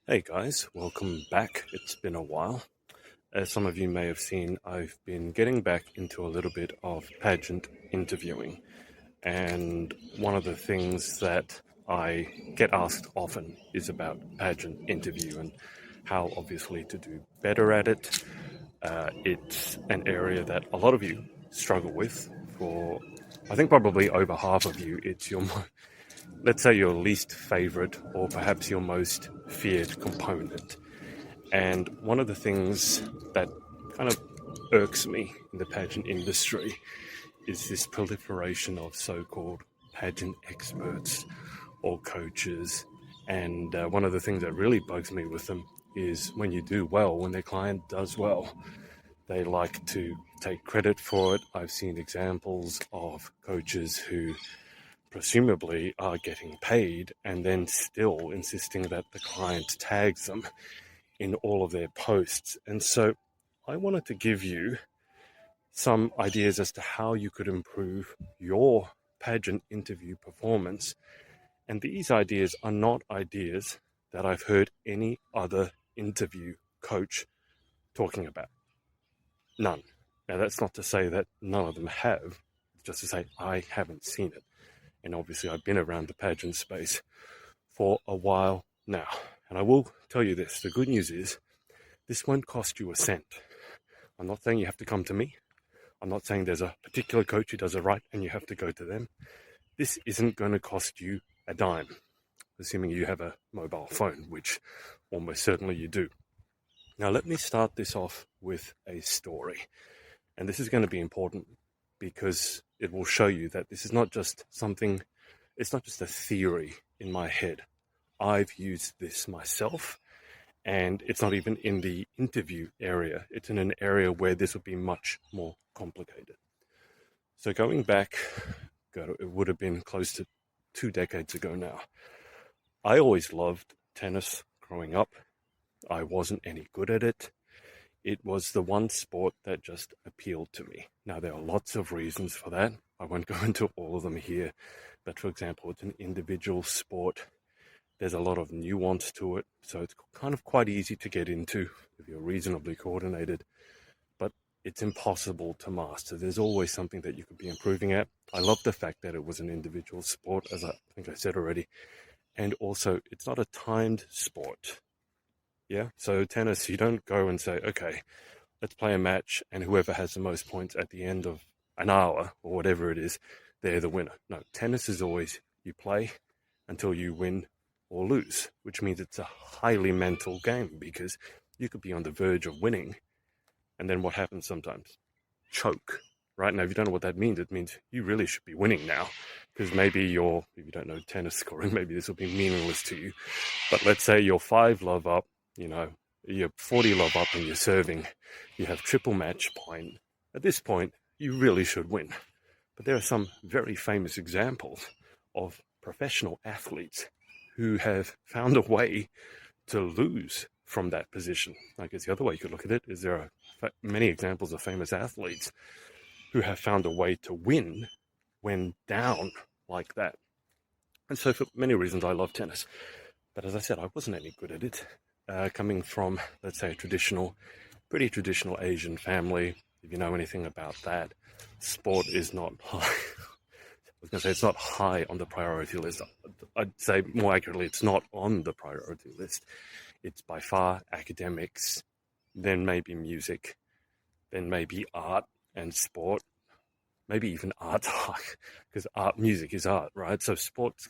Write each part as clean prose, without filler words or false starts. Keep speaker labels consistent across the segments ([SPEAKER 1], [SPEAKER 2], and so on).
[SPEAKER 1] Hey guys, welcome back. It's been a while. As some of you may have seen, I've been getting back into a little bit of pageant interviewing. And one of the things that I get asked often is about pageant interview and how obviously to do better at it. It's an area that a lot of you struggle with. For I think probably over half of you, it's your let's say your least favorite or perhaps your most feared component. And one of the things that kind of irks me in the pageant industry is this proliferation of so-called pageant experts or coaches. And one of the things that really bugs me with them is when you do well, when their client does well, they like to take credit for it. I've seen examples of coaches who presumably are getting paid and then still insisting that the client tags them in all of their posts. And so I wanted to give you some ideas as to how you could improve your pageant interview performance. And these ideas are not ideas that I've heard any other interview coach talking about. None. Now, that's not to say that none of them have, just to say I haven't seen it. And obviously, I've been around the pageant space for a while now. And I will tell you this, the good news is this won't cost you a cent. I'm not saying you have to come to me. I'm not saying there's a particular coach who does it right and you have to go to them. This isn't going to cost you a dime, assuming you have a mobile phone, which almost certainly you do. Now, let me start this off with a story. And this is going to be important because it will show you that this is not just something, it's not just a theory in my head. I've used this myself, and it's not even in the interview area. It's in an area where this would be much more complicated. So going back, it would have been close to 2 decades ago now. I always loved tennis growing up. I wasn't any good at it. It was the one sport that just appealed to me. Now, there are lots of reasons for that. I won't go into all of them here. But for example, it's an individual sport. There's a lot of nuance to it. So it's kind of quite easy to get into if you're reasonably coordinated. But it's impossible to master. There's always something that you could be improving at. I love the fact that it was an individual sport, as I think I said already. And also, it's not a timed sport. Yeah, so tennis, you don't go and say, okay, let's play a match, and whoever has the most points at the end of an hour or whatever it is, they're the winner. No, tennis is always you play until you win or lose, which means it's a highly mental game because you could be on the verge of winning, and then what happens sometimes? Choke. Right now, if you don't know what that means, it means you really should be winning now, because maybe if you don't know tennis scoring, maybe this will be meaningless to you. But let's say you're 5-love up, you're 40-love up and you're serving, you have triple match point. At this point, you really should win. But there are some very famous examples of professional athletes who have found a way to lose from that position. I guess the other way you could look at it is there are many examples of famous athletes who have found a way to win when down like that. And so for many reasons, I love tennis. But as I said, I wasn't any good at it. Coming from, let's say, pretty traditional Asian family, if you know anything about that, sport is not high. I was going to say it's not high on the priority list. I'd say more accurately, it's not on the priority list. It's by far academics, then maybe music, then maybe art and sport, maybe even art, because music is art, right? So sport's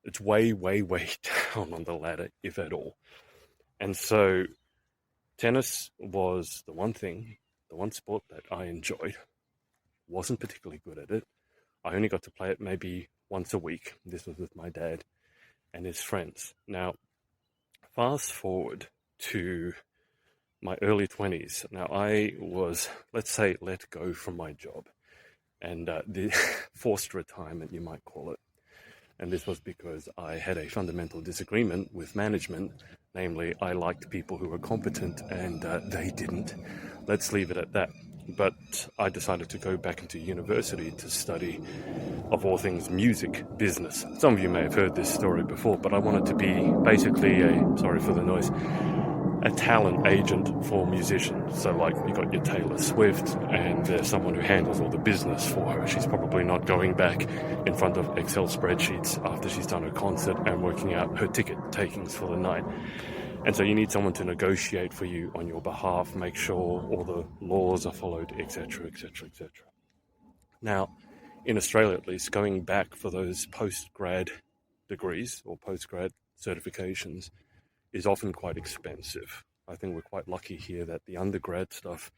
[SPEAKER 1] it's way, way, way down on the ladder, if at all. And so tennis was the one sport that I enjoyed. Wasn't particularly good at it. I only got to play it maybe once a week. This was with my dad and his friends. Now, fast forward to my early 20s. Now, I was, let's say, let go from my job. And the forced retirement, you might call it. And this was because I had a fundamental disagreement with management. Namely, I liked people who were competent and they didn't. Let's leave it at that. but I decided to go back into university to study, of all things, music business. Some of you may have heard this story before, but I wanted to be basically sorry for the noise, a talent agent for musicians. So like you got your Taylor Swift, and there's someone who handles all the business for her. She's probably not going back in front of Excel spreadsheets after she's done her concert and working out her ticket takings for the night. And so you need someone to negotiate for you on your behalf, make sure all the laws are followed, etc., etc., etc. Now, in Australia at least, going back for those post-grad degrees or post-grad certifications is often quite expensive. I think we're quite lucky here that the undergrad stuff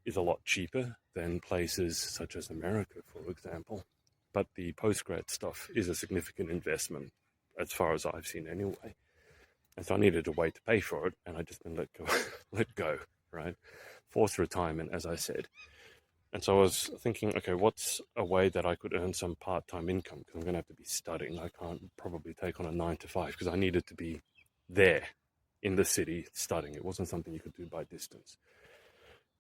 [SPEAKER 1] is a lot cheaper than places such as America, for example. But the postgrad stuff is a significant investment, as far as I've seen anyway. And so I needed a way to pay for it, and I just didn't let go, right? Forced retirement, as I said. And so I was thinking, okay, what's a way that I could earn some part-time income? Because I'm going to have to be studying. I can't probably take on a 9 to 5 because I needed to be there in the city studying. It wasn't something you could do by distance.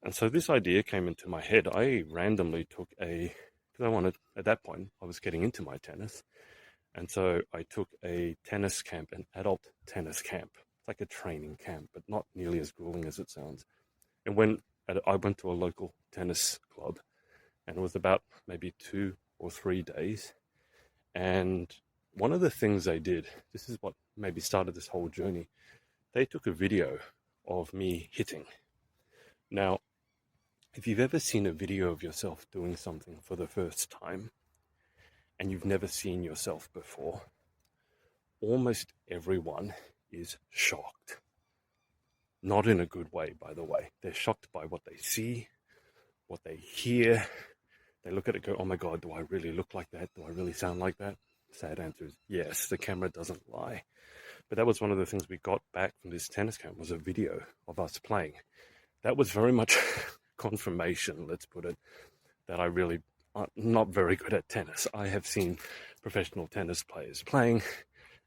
[SPEAKER 1] And so this idea came into my head. I randomly took because I wanted, at that point, I was getting into my tennis. And so I took a tennis camp, an adult tennis camp. It's like a training camp, but not nearly as grueling as it sounds. And I went to a local tennis club, and it was about maybe 2 or 3 days. And one of the things they did, this is what maybe started this whole journey, they took a video of me hitting. Now, if you've ever seen a video of yourself doing something for the first time, and you've never seen yourself before, almost everyone is shocked. Not in a good way, by the way. They're shocked by what they see, what they hear. They look at it and go, oh my God, do I really look like that? Do I really sound like that? Sad answer is yes, the camera doesn't lie. But that was one of the things we got back from this tennis camp, was a video of us playing. That was very much confirmation, let's put it, that I really not very good at tennis. I have seen professional tennis players playing,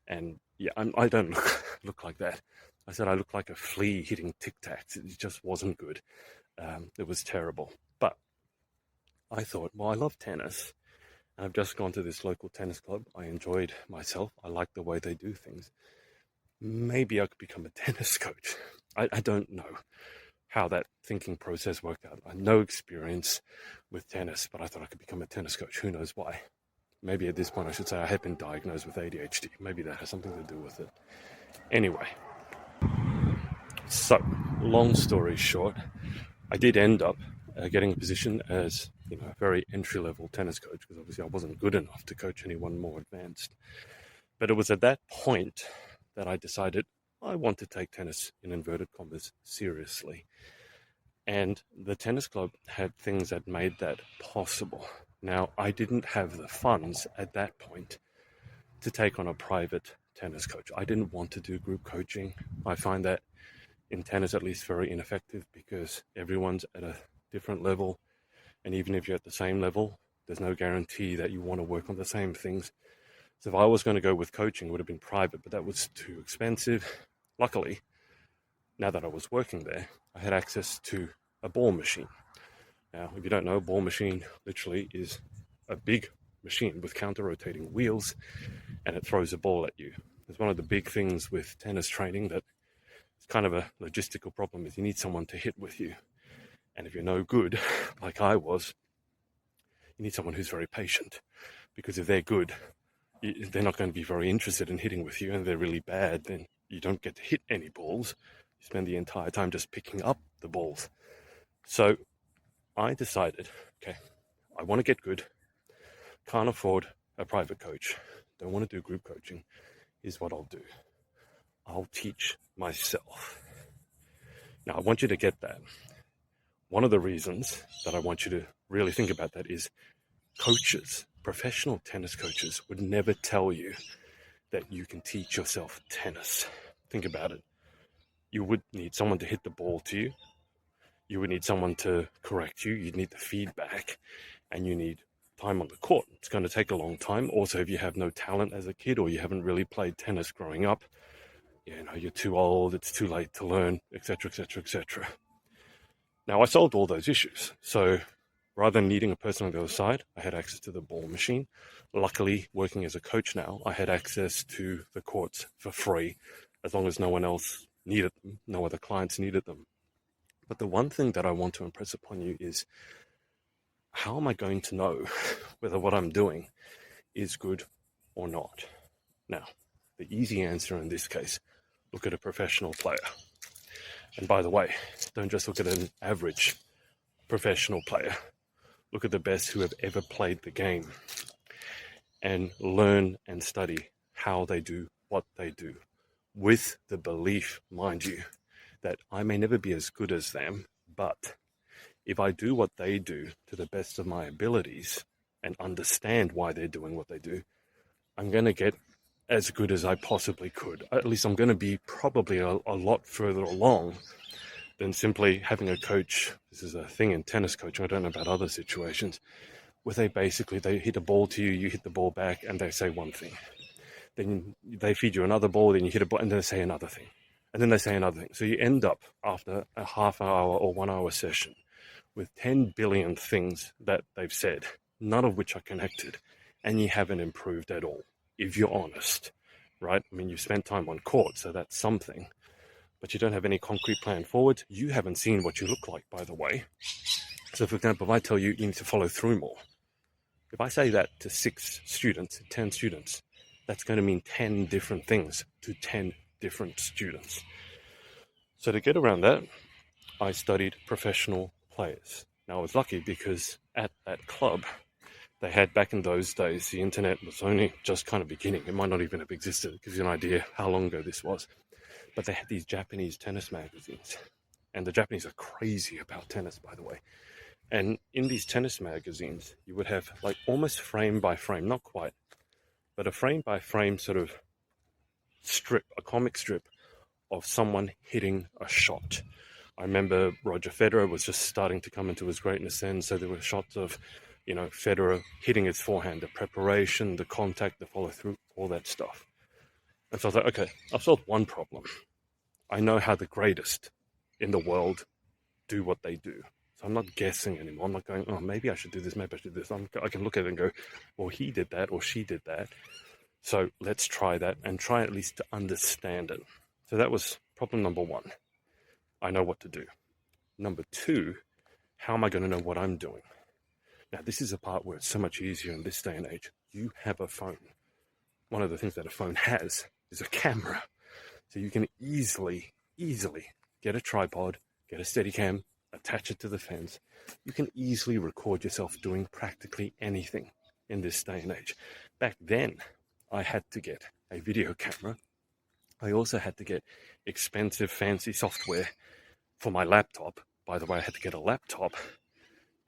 [SPEAKER 1] and yeah, I don't look like that. I said I look like a flea hitting Tic Tacs. It just wasn't good. It was terrible. But I thought, well, I love tennis, and I've just gone to this local tennis club. I enjoyed myself. I like the way they do things. Maybe I could become a tennis coach. I don't know how that thinking process worked out. I had no experience with tennis, but I thought I could become a tennis coach. Who knows why? Maybe at this point I should say I have been diagnosed with ADHD. Maybe that has something to do with it. Anyway, so long story short, I did end up getting a position as a very entry-level tennis coach, because obviously I wasn't good enough to coach anyone more advanced. But it was at that point that I decided I want to take tennis, in inverted commas, seriously. And the tennis club had things that made that possible. Now, I didn't have the funds at that point to take on a private tennis coach. I didn't want to do group coaching. I find that in tennis at least very ineffective, because everyone's at a different level. And even if you're at the same level, there's no guarantee that you want to work on the same things. So if I was going to go with coaching, it would have been private, but that was too expensive. Luckily, now that I was working there, I had access to a ball machine. Now, if you don't know, a ball machine literally is a big machine with counter-rotating wheels, and it throws a ball at you. It's one of the big things with tennis training that it's kind of a logistical problem, is you need someone to hit with you. And if you're no good, like I was, you need someone who's very patient, because if they're good, they're not going to be very interested in hitting with you, and they're really bad, then you don't get to hit any balls. You spend the entire time just picking up the balls. So I decided, okay, I want to get good, can't afford a private coach, don't want to do group coaching. Here's what I'll do. I'll teach myself. Now, I want you to get that. One of the reasons that I want you to really think about that is coaches, professional tennis coaches, would never tell you that you can teach yourself tennis. Think about it. You would need someone to hit the ball to you. You would need someone to correct you. You'd need the feedback, and you need time on the court. It's going to take a long time. Also, if you have no talent as a kid, or you haven't really played tennis growing up, you're too old, it's too late to learn, etc., etc., etc. Now, I solved all those issues. So rather than needing a person on the other side, I had access to the ball machine. Luckily, working as a coach now, I had access to the courts for free, as long as no one else needed them, no other clients needed them. But the one thing that I want to impress upon you is, how am I going to know whether what I'm doing is good or not? Now, the easy answer in this case, look at a professional player. And by the way, don't just look at an average professional player. Look at the best who have ever played the game and learn and study how they do what they do, with the belief, mind you, that I may never be as good as them, but if I do what they do to the best of my abilities and understand why they're doing what they do, I'm going to get as good as I possibly could. At least I'm going to be probably a lot further along than simply having a coach. This is a thing in tennis coaching, I don't know about other situations, where they hit a ball to you, you hit the ball back, and they say one thing. Then they feed you another ball, then you hit a ball, and then they say another thing. And then they say another thing. So you end up, after a half hour or 1 hour session, with 10 billion things that they've said, none of which are connected, and you haven't improved at all, if you're honest, right? I mean, you've spent time on court, so that's something, but you don't have any concrete plan forward. You haven't seen what you look like, by the way. So, for example, if I tell you you need to follow through more, if I say that to 6 students, 10 students, that's going to mean 10 different things to 10 different students. So to get around that, I studied professional players. Now, I was lucky because at that club, they had, back in those days, the internet was only just kind of beginning. It might not even have existed. It gives you an idea how long ago this was. But they had these Japanese tennis magazines. And the Japanese are crazy about tennis, by the way. And in these tennis magazines, you would have like almost frame by frame, not quite, but a frame by frame sort of strip, a comic strip of someone hitting a shot. I remember Roger Federer was just starting to come into his greatness then, so there were shots of, Federer hitting his forehand, the preparation, the contact, the follow through, all that stuff. And so I was like, okay, I've solved one problem. I know how the greatest in the world do what they do. So I'm not guessing anymore. I'm not going, oh, maybe I should do this, maybe I should do this. I can look at it and go, well, he did that or she did that. So let's try that and try at least to understand it. So that was problem number one. I know what to do. Number two, how am I going to know what I'm doing? Now, this is a part where it's so much easier in this day and age. You have a phone. One of the things that a phone has is a camera. So you can easily get a tripod, get a Steadicam, attach it to the fence. You can easily record yourself doing practically anything in this day and age. Back then, I had to get a video camera. I also had to get expensive, fancy software for my laptop. By the way, I had to get a laptop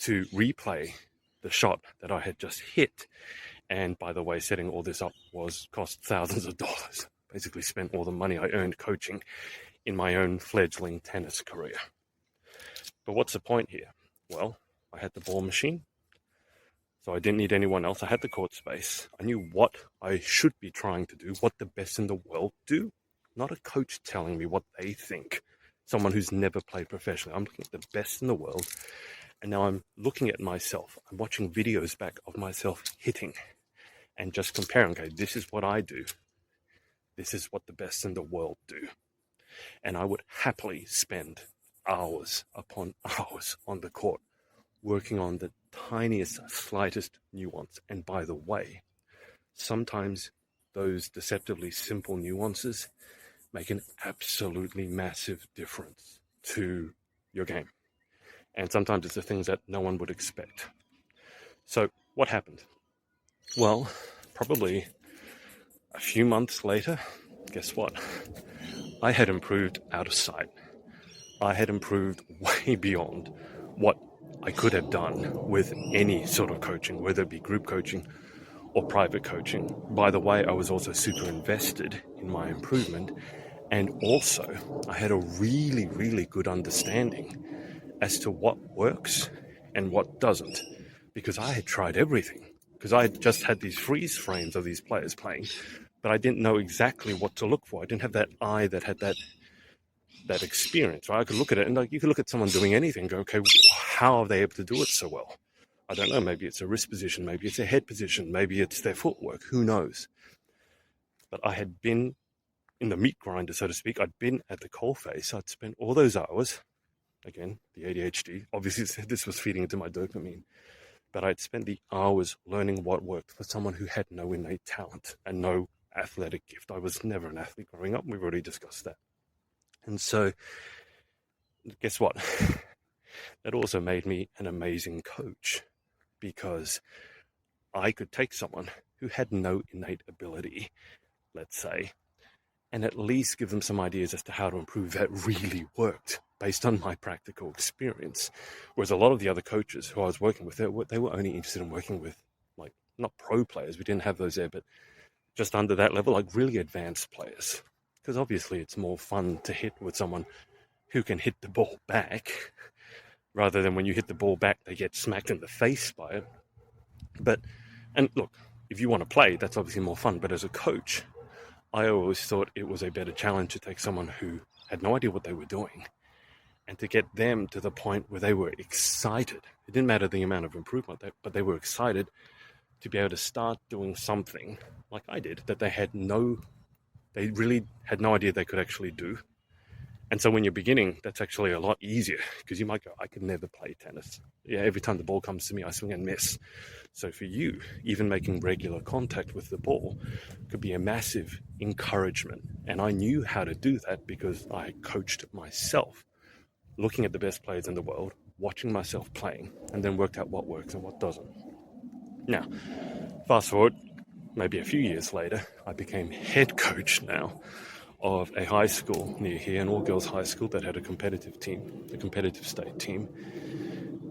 [SPEAKER 1] to replay the shot that I had just hit. And by the way, setting all this up cost thousands of dollars. Basically spent all the money I earned coaching in my own fledgling tennis career. But what's the point here? Well, I had the ball machine, so I didn't need anyone else. I had the court space. I knew what I should be trying to do, what the best in the world do. Not a coach telling me what they think. Someone who's never played professionally. I'm looking at the best in the world, and now I'm looking at myself. I'm watching videos back of myself hitting and just comparing, okay, this is what I do. This is what the best in the world do. And I would happily spend hours upon hours on the court working on the tiniest, slightest nuance. And by the way, sometimes those deceptively simple nuances make an absolutely massive difference to your game. And sometimes it's the things that no one would expect. So what happened? Well, probably a few months later, guess what? I had improved out of sight. I had improved way beyond what I could have done with any sort of coaching, whether it be group coaching or private coaching. By the way, I was also super invested in my improvement, and also I had a really, really good understanding as to what works and what doesn't, because I had tried everything. Because I had just had these freeze frames of these players playing, but I didn't know exactly what to look for. I didn't have that eye that had that that experience, right? I could look at it and like you could look at someone doing anything and go, okay, how are they able to do it so well? I don't know, maybe it's a wrist position, maybe it's a head position, maybe it's their footwork, who knows? But I had been in the meat grinder, so to speak. I'd been at the coalface. I'd spent all those hours, again, the ADHD, obviously this was feeding into my dopamine, but I'd spent the hours learning what worked for someone who had no innate talent and no athletic gift. I was never an athlete growing up. We've already discussed that. And so, guess what? That also made me an amazing coach because I could take someone who had no innate ability, let's say, and at least give them some ideas as to how to improve that really worked based on my practical experience. Whereas a lot of the other coaches who I was working with, they were only interested in working with, like, not pro players, we didn't have those there, but just under that level, like really advanced players. Because obviously it's more fun to hit with someone who can hit the ball back rather than when you hit the ball back, they get smacked in the face by it. But, and look, if you want to play, that's obviously more fun. But as a coach, I always thought it was a better challenge to take someone who had no idea what they were doing and to get them to the point where they were excited. It didn't matter the amount of improvement, but they were excited to be able to start doing something like I did that they really had no idea they could actually do. And so when you're beginning, that's actually a lot easier because you might go, I could never play tennis. Yeah, every time the ball comes to me, I swing and miss. So for you, even making regular contact with the ball could be a massive encouragement. And I knew how to do that because I coached myself, looking at the best players in the world, watching myself playing, and then worked out what works and what doesn't. Now, fast forward, maybe a few years later, I became head coach now of a high school near here, an all-girls high school that had a competitive team, a competitive state team.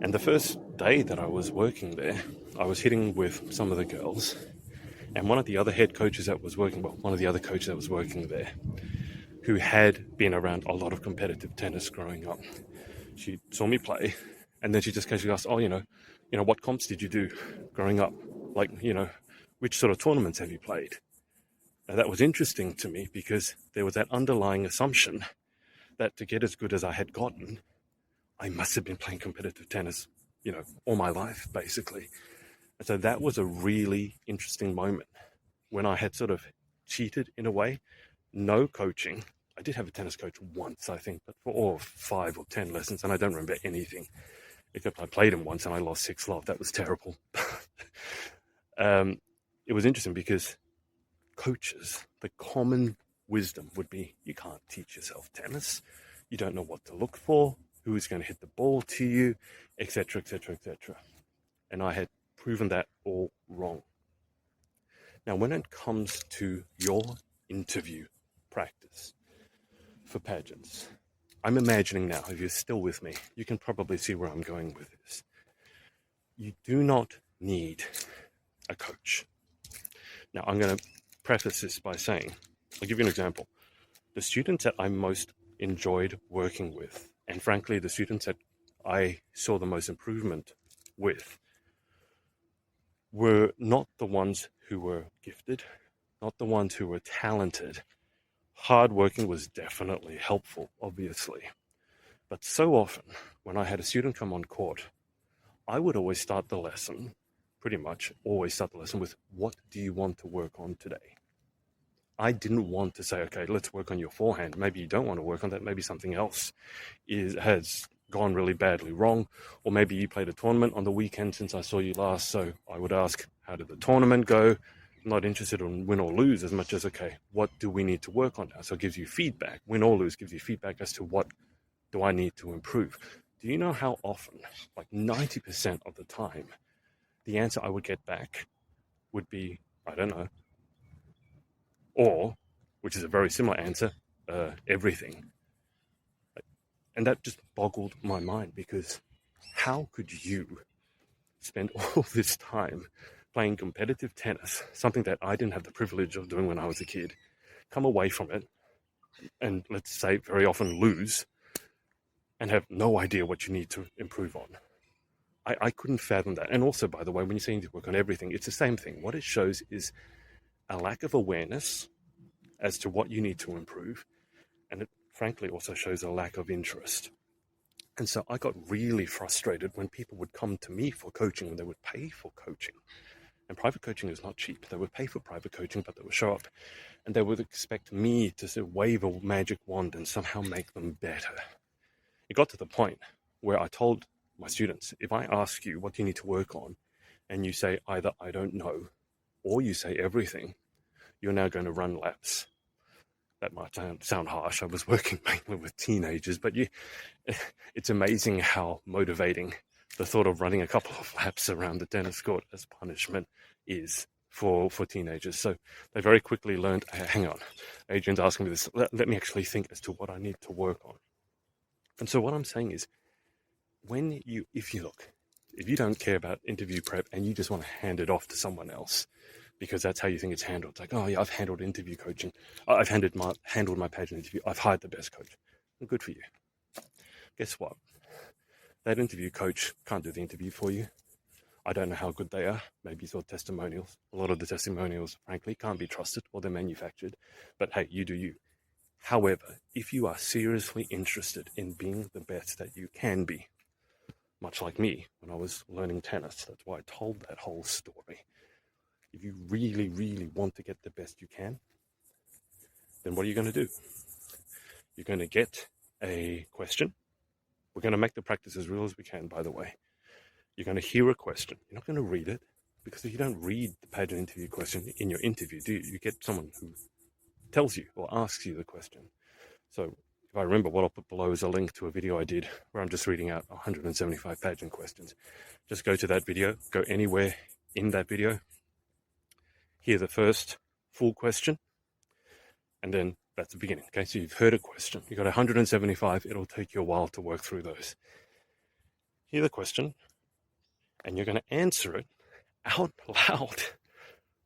[SPEAKER 1] And the first day that I was working there, I was hitting with some of the girls, and one of the other coaches that was working there, who had been around a lot of competitive tennis growing up, she saw me play, and then she just casually asked, what comps did you do growing up? Like, which sort of tournaments have you played? Now, that was interesting to me because there was that underlying assumption that to get as good as I had gotten, I must have been playing competitive tennis, all my life, basically. And so that was a really interesting moment when I had sort of cheated in a way. No coaching. I did have a tennis coach once, I think, but for all 5 or 10 lessons, and I don't remember anything, except I played him once and I lost 6-love. That was terrible. It was interesting because coaches, the common wisdom would be, you can't teach yourself tennis. You don't know what to look for, who's going to hit the ball to you, etc., etc., etc. And I had proven that all wrong. Now, when it comes to your interview practice for pageants, I'm imagining now, if you're still with me, you can probably see where I'm going with this. You do not need a coach. Now, I'm going to preface this by saying, I'll give you an example. The students that I most enjoyed working with, and frankly, the students that I saw the most improvement with, were not the ones who were gifted, not the ones who were talented. Hard working was definitely helpful, obviously. But so often, when I had a student come on court, I would always start the lesson, pretty much always start the lesson with, what do you want to work on today? I didn't want to say, okay, let's work on your forehand. Maybe you don't want to work on that. Maybe something else has gone really badly wrong. Or maybe you played a tournament on the weekend since I saw you last. So I would ask, how did the tournament go? I'm not interested in win or lose as much as, okay, what do we need to work on now? So it gives you feedback. Win or lose gives you feedback as to what do I need to improve. Do you know how often, like 90% of the time, the answer I would get back would be, I don't know. Or, which is a very similar answer, everything. And that just boggled my mind because how could you spend all this time playing competitive tennis, something that I didn't have the privilege of doing when I was a kid, come away from it and, let's say, very often lose and have no idea what you need to improve on? I couldn't fathom that. And also, by the way, when you're saying to work on everything, it's the same thing. What it shows is a lack of awareness as to what you need to improve. And frankly also shows a lack of interest. And so I got really frustrated when people would come to me for coaching and they would pay for coaching. And private coaching is not cheap. They would pay for private coaching, but they would show up and they would expect me to sort of wave a magic wand and somehow make them better. It got to the point where I told my students, if I ask you what you need to work on, and you say either I don't know, or you say everything, you're now going to run laps. That might sound harsh. I was working mainly with teenagers, but it's amazing how motivating the thought of running a couple of laps around the tennis court as punishment is for teenagers. So they very quickly learned, hang on, Adrian's asking me this, let me actually think as to what I need to work on. And so what I'm saying is, if you don't care about interview prep and you just want to hand it off to someone else because that's how you think it's handled, it's like, oh yeah, I've handled interview coaching, I've handled my pageant interview, I've hired the best coach. Well, good for you. Guess what? That interview coach can't do the interview for you. I don't know how good they are. Maybe you saw testimonials. A lot of the testimonials, frankly, can't be trusted or they're manufactured. But hey, you do you. However, if you are seriously interested in being the best that you can be, much like me when I was learning tennis, that's why I told that whole story. If you really, really want to get the best you can, then what are you going to do? You're going to get a question. We're going to make the practice as real as we can, by the way. You're going to hear a question. You're not going to read it, because if you don't read the pageant interview question in your interview, do you? You get someone who tells you or asks you the question. So if I remember, what I'll put below is a link to a video I did where I'm just reading out 175 pageant questions. Just go to that video, go anywhere in that video, hear the first full question, and then that's the beginning. Okay, so you've heard a question. You've got 175. It'll take you a while to work through those. Hear the question, and you're going to answer it out loud,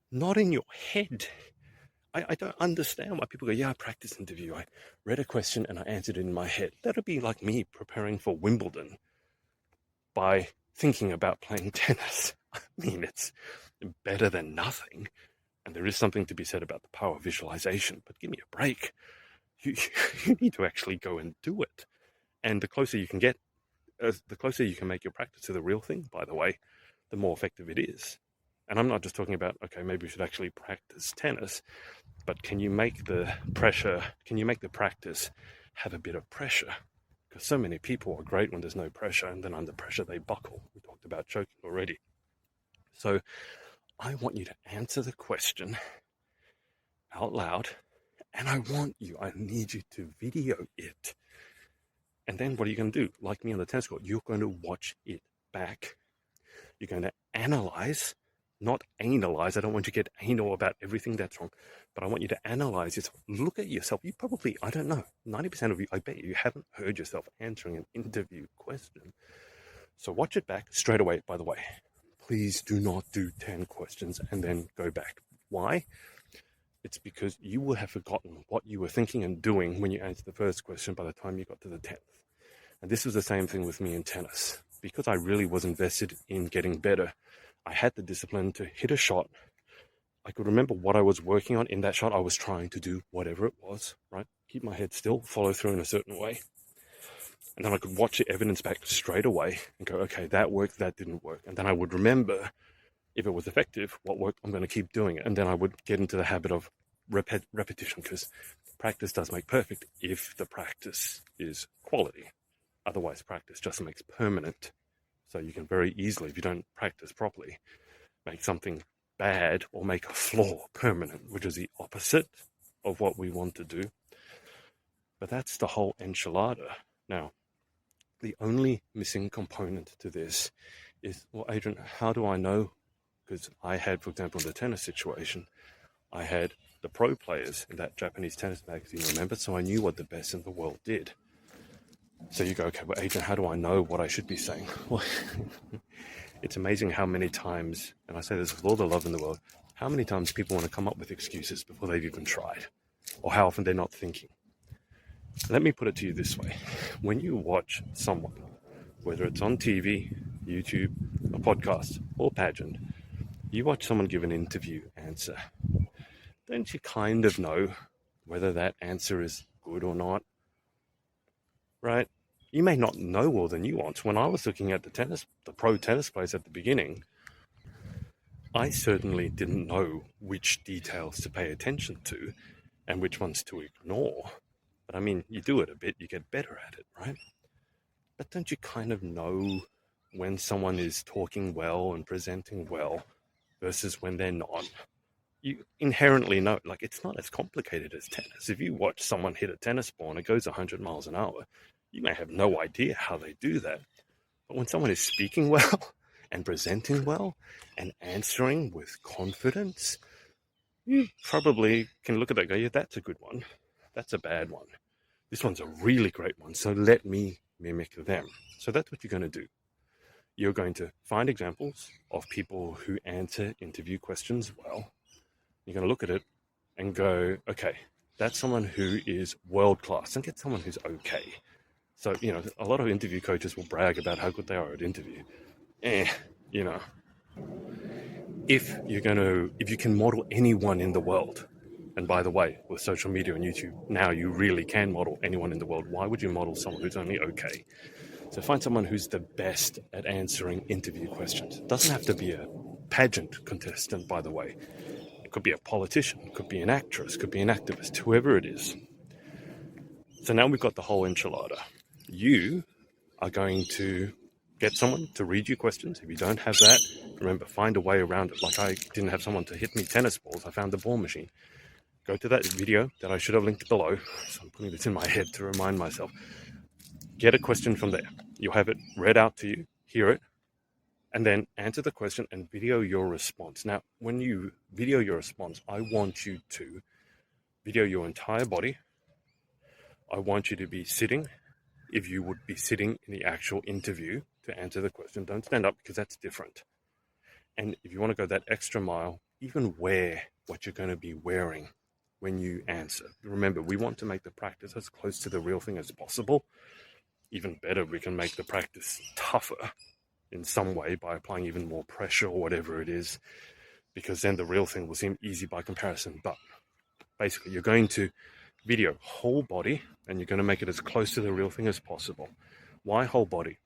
[SPEAKER 1] not in your head. I don't understand why people go, yeah, I practiced interview. I read a question and I answered it in my head. That'd be like me preparing for Wimbledon by thinking about playing tennis. I mean, it's better than nothing. And there is something to be said about the power of visualization, but give me a break. You need to actually go and do it. And the closer you can get, the closer you can make your practice to the real thing, by the way, the more effective it is. And I'm not just talking about, okay, maybe we should actually practice tennis, but can you make the practice have a bit of pressure? Because so many people are great when there's no pressure, and then under pressure they buckle. We talked about choking already. So I want you to answer the question out loud, and I need you to video it. And then what are you going to do? Like me on the tennis court, you're going to watch it back. You're going to analyze, not analyze. I don't want you to get anal about everything that's wrong, but I want you to analyze yourself. Look at yourself. You probably, I don't know, 90% of you, I bet you haven't heard yourself answering an interview question. So watch it back straight away, by the way. Please do not do 10 questions and then go back. Why? It's because you will have forgotten what you were thinking and doing when you answered the first question by the time you got to the 10th. And this was the same thing with me in tennis. Because I really was invested in getting better, I had the discipline to hit a shot. I could remember what I was working on in that shot. I was trying to do whatever it was, right? Keep my head still, follow through in a certain way. And then I could watch the evidence back straight away and go, okay, that worked, that didn't work. And then I would remember if it was effective, what worked, I'm going to keep doing it. And then I would get into the habit of repetition, because practice does make perfect if the practice is quality. Otherwise, practice just makes permanent. So you can very easily, if you don't practice properly, make something bad or make a flaw permanent, which is the opposite of what we want to do. But that's the whole enchilada. Now, the only missing component to this is, well, Adrian, how do I know? Because I had, for example, in the tennis situation, I had the pro players in that Japanese tennis magazine, remember? So I knew what the best in the world did. So you go, okay, well, Adrian, how do I know what I should be saying? Well, it's amazing how many times, and I say this with all the love in the world, how many times people want to come up with excuses before they've even tried, or how often they're not thinking. Let me put it to you this way. When you watch someone, whether it's on TV, YouTube, a podcast, or pageant, you watch someone give an interview answer, don't you kind of know whether that answer is good or not? right? You may not know all the nuance. When I was looking at the pro tennis players at the beginning, I certainly didn't know which details to pay attention to and which ones to ignore. But I mean, you do it a bit, you get better at it, right? But don't you kind of know when someone is talking well and presenting well versus when they're not? You inherently know, like, it's not as complicated as tennis. If you watch someone hit a tennis ball and it goes 100 miles an hour, you may have no idea how they do that. But when someone is speaking well and presenting well and answering with confidence, you probably can look at that and go, yeah, that's a good one. That's a bad one. This one's a really great one. So let me mimic them. So that's what you're going to do. You're going to find examples of people who answer interview questions well. You're going to look at it and go, okay, that's someone who is world class, and get someone who's okay. So, a lot of interview coaches will brag about how good they are at interview. You know, if you can model anyone in the world, and by the way, with social media and YouTube, now you really can model anyone in the world. Why would you model someone who's only okay? So find someone who's the best at answering interview questions. It doesn't have to be a pageant contestant, by the way. It could be a politician, it could be an actress, could be an activist, whoever it is. So now we've got the whole enchilada. You are going to get someone to read you questions. If you don't have that, remember, find a way around it. Like, I didn't have someone to hit me tennis balls. I found the ball machine. Go to that video that I should have linked below. So I'm putting this in my head to remind myself. Get a question from there. You'll have it read out to you, hear it, and then answer the question and video your response. Now, when you video your response, I want you to video your entire body. I want you to be sitting, if you would be sitting in the actual interview to answer the question. Don't stand up, because that's different. And if you want to go that extra mile, even wear what you're going to be wearing when you answer. Remember, we want to make the practice as close to the real thing as possible. Even better, we can make the practice tougher in some way by applying even more pressure or whatever it is, because then the real thing will seem easy by comparison. But basically, you're going to video whole body, and you're going to make it as close to the real thing as possible. Why whole body?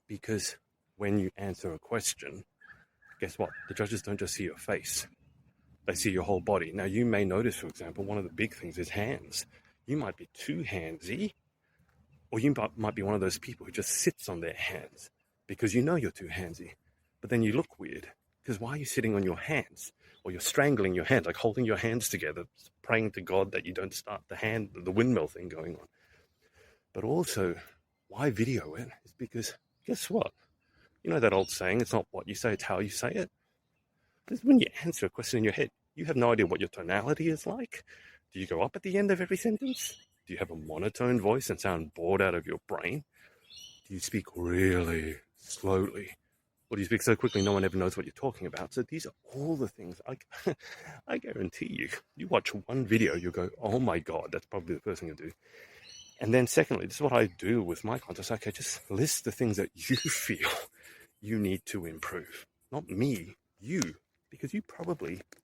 [SPEAKER 1] Because when you answer a question, guess what? The judges don't just see your face. They see your whole body. Now, you may notice, for example, one of the big things is hands. You might be too handsy, or you might be one of those people who just sits on their hands because you know you're too handsy. But then you look weird, because why are you sitting on your hands? Or you're strangling your hands, like holding your hands together, praying to God that you don't start the windmill thing going on. But also, why video it? Is because, guess what? You know that old saying, it's not what you say, it's how you say it. Because when you answer a question in your head, you have no idea what your tonality is like. Do you go up at the end of every sentence? Do you have a monotone voice and sound bored out of your brain? Do you speak really slowly? Or do you speak so quickly no one ever knows what you're talking about? So these are all the things I guarantee you. You watch one video, you go, oh my God, that's probably the first thing to do. And then secondly, this is what I do with my content. Okay, just list the things that you feel you need to improve. Not me, you. Because you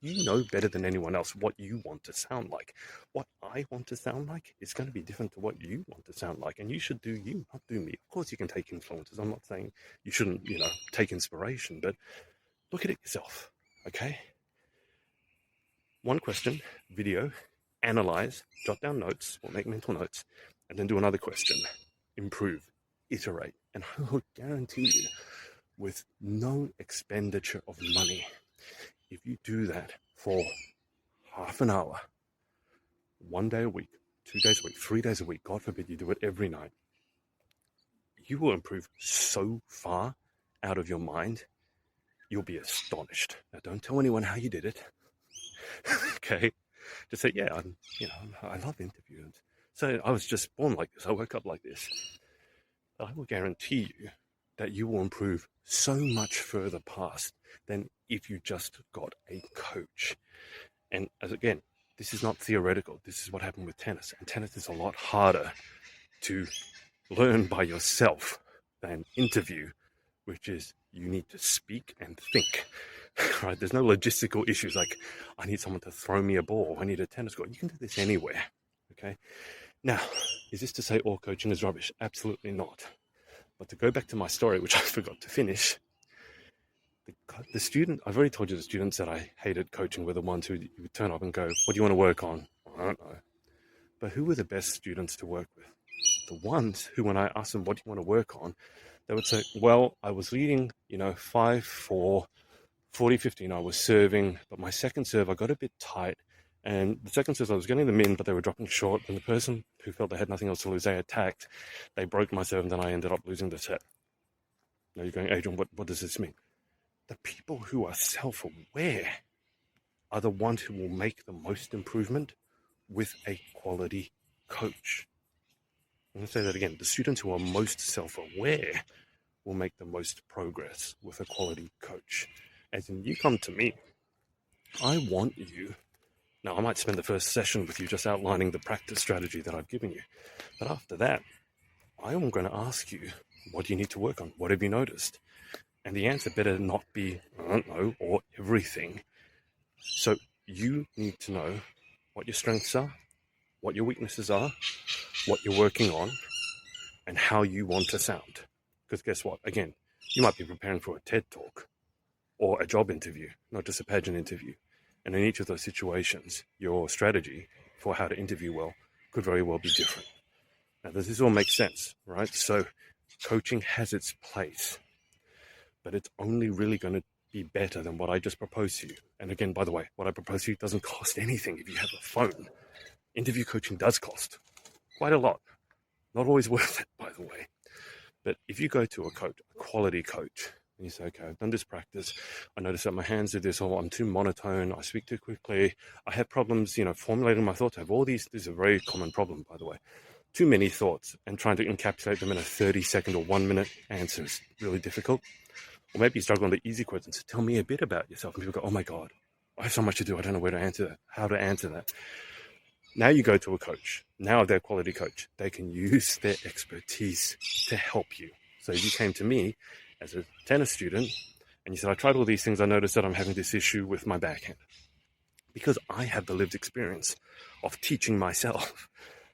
[SPEAKER 1] know better than anyone else what you want to sound like. What I want to sound like is going to be different to what you want to sound like. And you should do you, not do me. Of course, you can take influences. I'm not saying you shouldn't, take inspiration, but look at it yourself, okay? One question, video, analyze, jot down notes or make mental notes, and then do another question. Improve, iterate, and I will guarantee you, with no expenditure of money, if you do that for half an hour, 1 day a week, 2 days a week, 3 days a week, God forbid you do it every night, you will improve so far out of your mind, you'll be astonished. Now, don't tell anyone how you did it. Okay? Just say, yeah, I love interviews. So I was just born like this. I woke up like this. But I will guarantee you that you will improve so much further past than if you just got a coach. And again, this is not theoretical. This is what happened with tennis. And tennis is a lot harder to learn by yourself than interview, which is you need to speak and think. Right? There's no logistical issues like I need someone to throw me a ball. I need a tennis court. You can do this anywhere. Okay. Now, is this to say all coaching is rubbish? Absolutely not. But to go back to my story, which I forgot to finish, the student, I've already told you the students that I hated coaching were the ones who would turn up and go, what do you want to work on? I don't know. But who were the best students to work with? The ones who, when I asked them, what do you want to work on? They would say, well, I was leading, 5-4, 40-15, I was serving, but my second serve, I got a bit tight. And the second serve, I was getting them in, but they were dropping short. And the person who felt they had nothing else to lose, they attacked. They broke my serve, and then I ended up losing the set. Now you're going, Adrian, what does this mean? The people who are self-aware are the ones who will make the most improvement with a quality coach. I'm going to say that again. The students who are most self-aware will make the most progress with a quality coach. As in, you come to me, I want you. Now, I might spend the first session with you just outlining the practice strategy that I've given you. But after that, I am going to ask you, what do you need to work on? What have you noticed? And the answer better not be, I don't know, or everything. So you need to know what your strengths are, what your weaknesses are, what you're working on, and how you want to sound. Because guess what? Again, you might be preparing for a TED Talk or a job interview, not just a pageant interview. And in each of those situations, your strategy for how to interview well could very well be different. Now, does this all make sense, right? So coaching has its place, but it's only really going to be better than what I just proposed to you. And again, by the way, what I propose to you doesn't cost anything if you have a phone. Interview coaching does cost quite a lot. Not always worth it, by the way. But if you go to a coach, a quality coach, and you say, okay, I've done this practice. I notice that my hands do this, or I'm too monotone. I speak too quickly. I have problems, formulating my thoughts. I have all these. This is a very common problem, by the way. Too many thoughts and trying to encapsulate them in a 30-second or 1-minute answer is really difficult. Or maybe you struggle on the easy questions. Tell me a bit about yourself. And people go, oh my God, I have so much to do. I don't know where to answer that, how to answer that. Now you go to a coach. Now they're a quality coach. They can use their expertise to help you. So if you came to me as a tennis student and you said, I tried all these things. I noticed that I'm having this issue with my backhand. Because I have the lived experience of teaching myself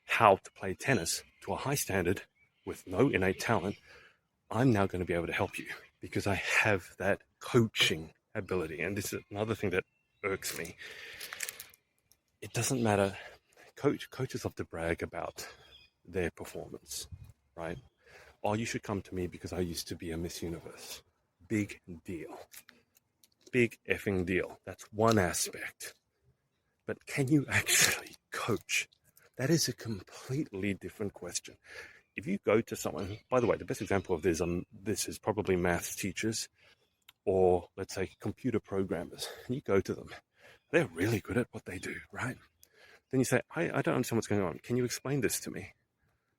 [SPEAKER 1] how to play tennis to a high standard with no innate talent, I'm now going to be able to help you because I have that coaching ability. And this is another thing that irks me. It doesn't matter. Coaches love to brag about their performance, right? Oh, you should come to me because I used to be a Miss Universe. Big deal. Big effing deal. That's one aspect. But can you actually coach? That is a completely different question. If you go to someone, by the way, the best example of this is probably maths teachers or let's say computer programmers. And you go to them, they're really good at what they do, right? Then you say, I don't understand what's going on. Can you explain this to me?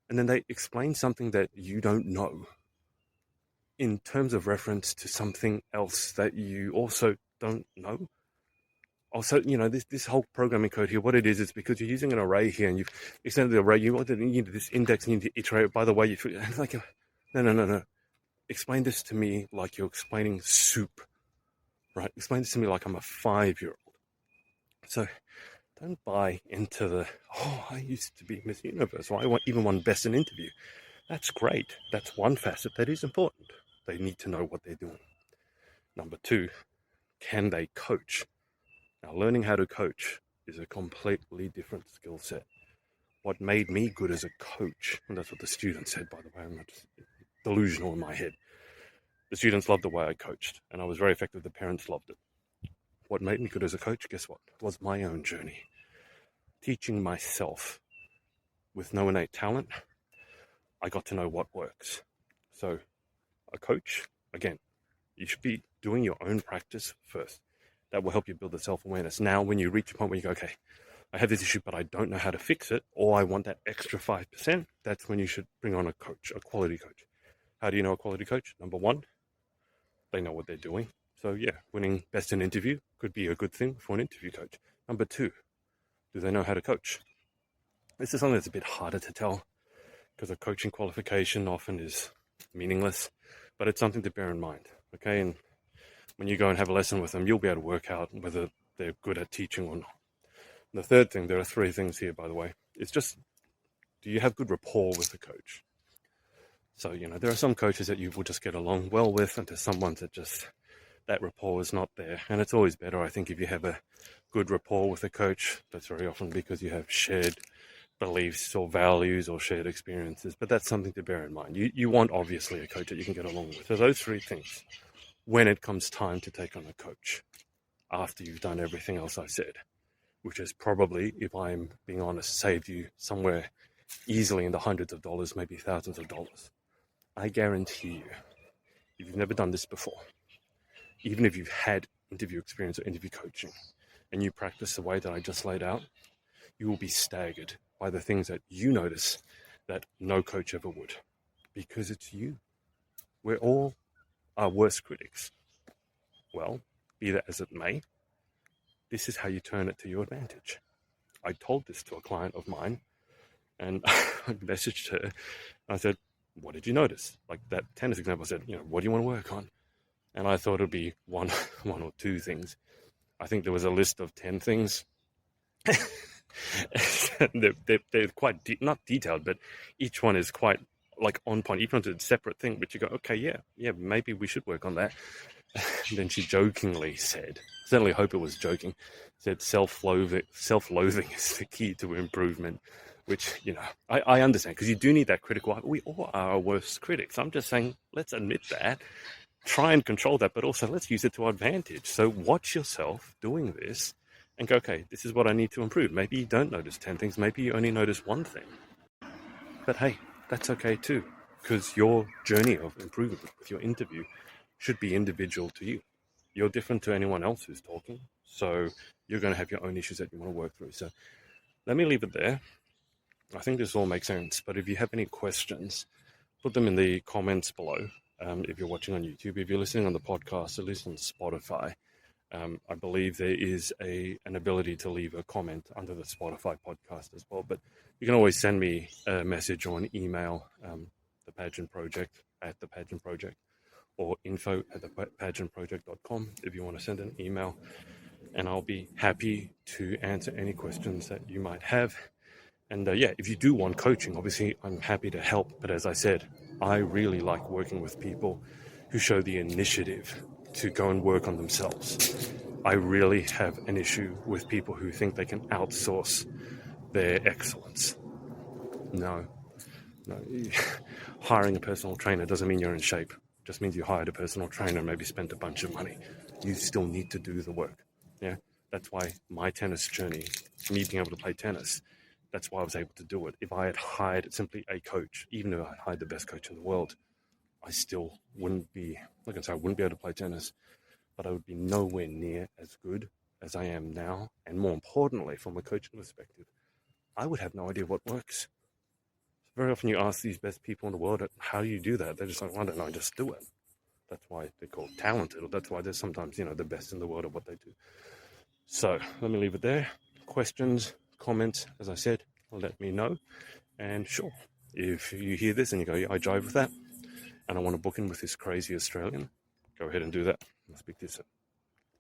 [SPEAKER 1] And then they explain something that you don't know in terms of reference to something else that you also don't know. Also, this whole programming code here, what it is because you're using an array here and you've extended the array. You need this index and you need to iterate. By the way, it's like, no. Explain this to me like you're explaining soup, right? Explain this to me like I'm a 5-year-old. So don't buy into the, I used to be Miss Universe, or I even won Best in Interview. That's great. That's one facet that is important. They need to know what they're doing. Number 2, can they coach? Now, learning how to coach is a completely different skill set. What made me good as a coach, and that's what the students said, by the way, I'm not just delusional in my head. The students loved the way I coached, and I was very effective. The parents loved it. What made me good as a coach, guess what? Was my own journey. Teaching myself with no innate talent, I got to know what works. So a coach, again, you should be doing your own practice first. That will help you build the self-awareness. Now, when you reach a point where you go, okay, I have this issue, but I don't know how to fix it, or I want that extra 5%, that's when you should bring on a coach, a quality coach. How do you know a quality coach? Number 1, they know what they're doing. So yeah, winning Best in Interview could be a good thing for an interview coach. Number 2, do they know how to coach? This is something that's a bit harder to tell because a coaching qualification often is meaningless, but it's something to bear in mind, okay? And when you go and have a lesson with them, you'll be able to work out whether they're good at teaching or not. And the third thing, there are 3 things here, by the way. It's just Do you have good rapport with the coach? So, there are some coaches that you will just get along well with, and there's some ones that just, that rapport is not there. And it's always better, I think, if you have a good rapport with a coach. That's very often because you have shared beliefs or values or shared experiences. But that's something to bear in mind. You want, obviously, a coach that you can get along with. So those three things, when it comes time to take on a coach, after you've done everything else I said, which is probably, if I'm being honest, saved you somewhere easily in the hundreds of dollars, maybe thousands of dollars. I guarantee you, if you've never done this before, even if you've had interview experience or interview coaching, and you practice the way that I just laid out, you will be staggered by the things that you notice that no coach ever would, because it's you. We're all our worst critics. Well, be that as it may, this is how you turn it to your advantage. I told this to a client of mine, and I messaged her. I said, what did you notice? Like that tennis example, I said, what do you want to work on? And I thought it'd be one or two things. I think there was a list of 10 things. they're quite not detailed, but each one is quite like on point. Each one's a separate thing, but you go, okay, yeah, maybe we should work on that. And then she jokingly said, certainly hope it was joking, said self-loathing is the key to improvement, which, I understand, because you do need that critical eye. We all are our worst critics. I'm just saying, let's admit that, try and control that, but also let's use it to our advantage. So watch yourself doing this and go, okay, this is what I need to improve. Maybe you don't notice 10 things. Maybe you only notice one thing. But hey, that's okay too, because your journey of improvement with your interview should be individual to you. You're different to anyone else who's talking, so you're going to have your own issues that you want to work through. So let me leave it there. I think this all makes sense, but if you have any questions, put them in the comments below. If you're watching on YouTube, if you're listening on the podcast, at least on Spotify, I believe there is an ability to leave a comment under the Spotify podcast as well. But you can always send me a message or an email, the Pageant Project at the Pageant Project, or info@thepageantproject.com if you want to send an email. And I'll be happy to answer any questions that you might have. And if you do want coaching, obviously I'm happy to help. But as I said, I really like working with people who show the initiative to go and work on themselves. I really have an issue with people who think they can outsource their excellence. No. Hiring a personal trainer doesn't mean you're in shape. It just means you hired a personal trainer and maybe spent a bunch of money. You still need to do the work. Yeah, that's why my tennis journey, me being able to play tennis, that's why I was able to do it. If I had hired simply a coach, even if I hired the best coach in the world, I still wouldn't be, like I said, I wouldn't be able to play tennis, but I would be nowhere near as good as I am now. And more importantly, from a coaching perspective, I would have no idea what works. Very often you ask these best people in the world, how do you do that? They're just like, I don't know, I just do it. That's why they're called talented, or that's why they're sometimes, the best in the world at what they do. So let me leave it there. Questions, comments, as I said, let me know. And sure, if you hear this and you go, yeah, I jive with that, and I want to book in with this crazy Australian, go ahead and do that. I'll speak to you soon.